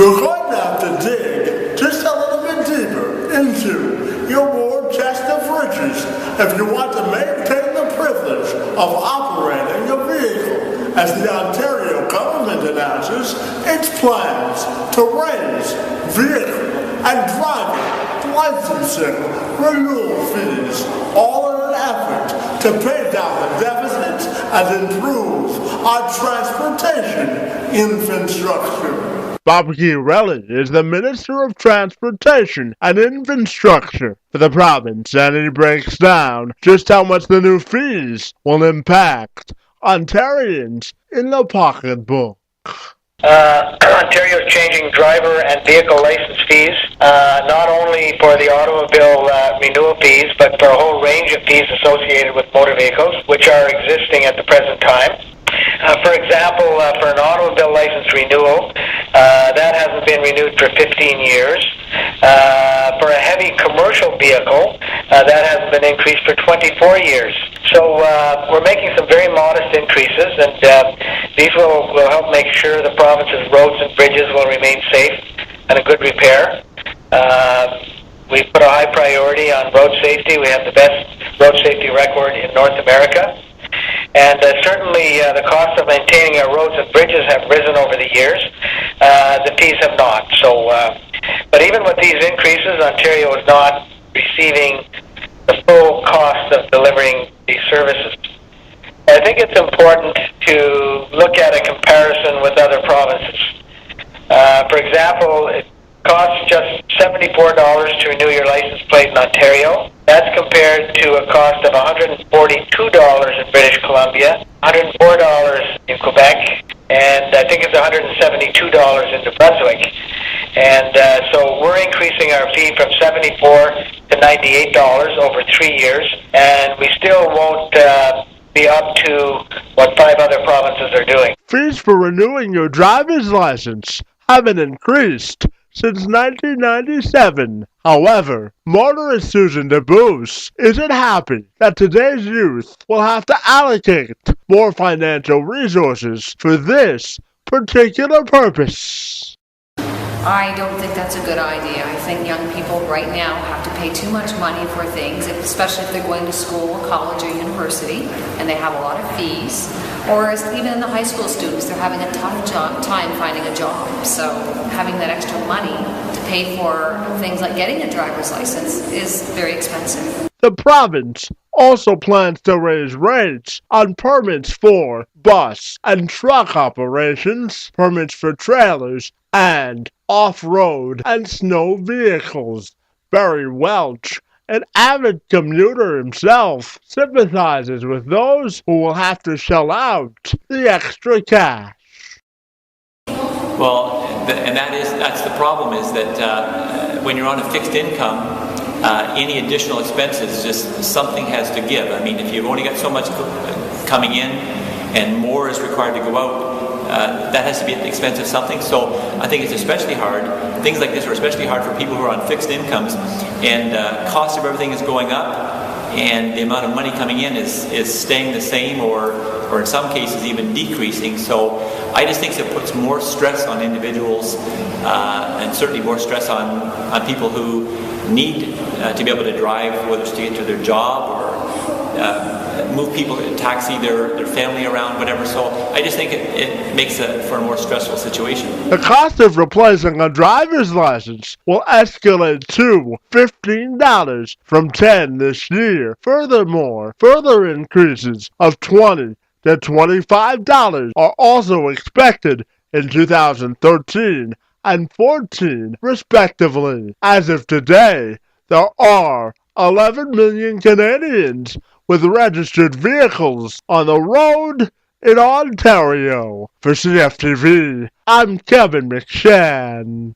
You're going to have to dig just a little bit deeper into your war chest of riches if you want to maintain the privilege of operating a vehicle, as the Ontario government announces its plans to raise vehicle and driving licensing renewal fees, all in an effort to pay down the deficits and improve our transportation infrastructure. Bob Chiarelli is the Minister of Transportation and Infrastructure for the province, and he breaks down just how much the new fees will impact Ontarians in the pocketbook. Ontario is changing driver and vehicle license fees, not only for the automobile renewal fees, but for a whole range of fees associated with motor vehicles, which are existing at the present time. For example, for an automobile license renewal, that hasn't been renewed for 15 years. For a heavy commercial vehicle, that hasn't been increased for 24 years. So we're making some very modest increases, and these will help make sure the province's roads and bridges will remain safe and in good repair. We put a high priority on road safety. We have the best road safety record in North America. And certainly the cost of maintaining our roads and bridges have risen over the years. The fees have not. So, but even with these increases, Ontario is not receiving the full cost of delivering these services. I think it's important to look at a comparison with other provinces. For example, it costs just $74 to renew your license plate in Ontario. That's compared to a cost of $142 in British Columbia, $104 in Quebec, and I think it's $172 in New Brunswick. And so we're increasing our fee from $74 to $98 over 3 years, and we still won't be up to what 5 other provinces are doing. Fees for renewing your driver's license haven't increased since 1997. However, motorist Susan DeBoos isn't happy that today's youth will have to allocate more financial resources for this particular purpose. I don't think that's a good idea. I think young people right now have to pay too much money for things, especially if they're going to school, college, or university, and they have a lot of fees. Or even in the high school students, they're having a tough time finding a job. So having that extra money to pay for things like getting a driver's license is very expensive. The province also plans to raise rates on permits for bus and truck operations, permits for trailers, and off-road and snow vehicles. Barry Welch, an avid commuter himself, sympathizes with those who will have to shell out the extra cash. Well, and that's the problem, is that when you're on a fixed income, any additional expenses, just something has to give. I mean, if you've only got so much coming in and more is required to go out, that has to be at the expense of something. So I think it's especially hard. Things like this are especially hard for people who are on fixed incomes, and cost of everything is going up, and the amount of money coming in is staying the same, or in some cases even decreasing. So I just think it puts more stress on individuals, and certainly more stress on people who need to be able to drive, whether it's to get to their job or move people, taxi their family around, whatever. So I just think it makes it for a more stressful situation. The cost of replacing a driver's license will escalate to $15 from $10 this year. Furthermore, further increases of $20 to $25 are also expected in 2013 and 14, respectively. As of today, there are 11 million Canadians with registered vehicles on the road in Ontario. For CFTV, I'm Kevin McShan.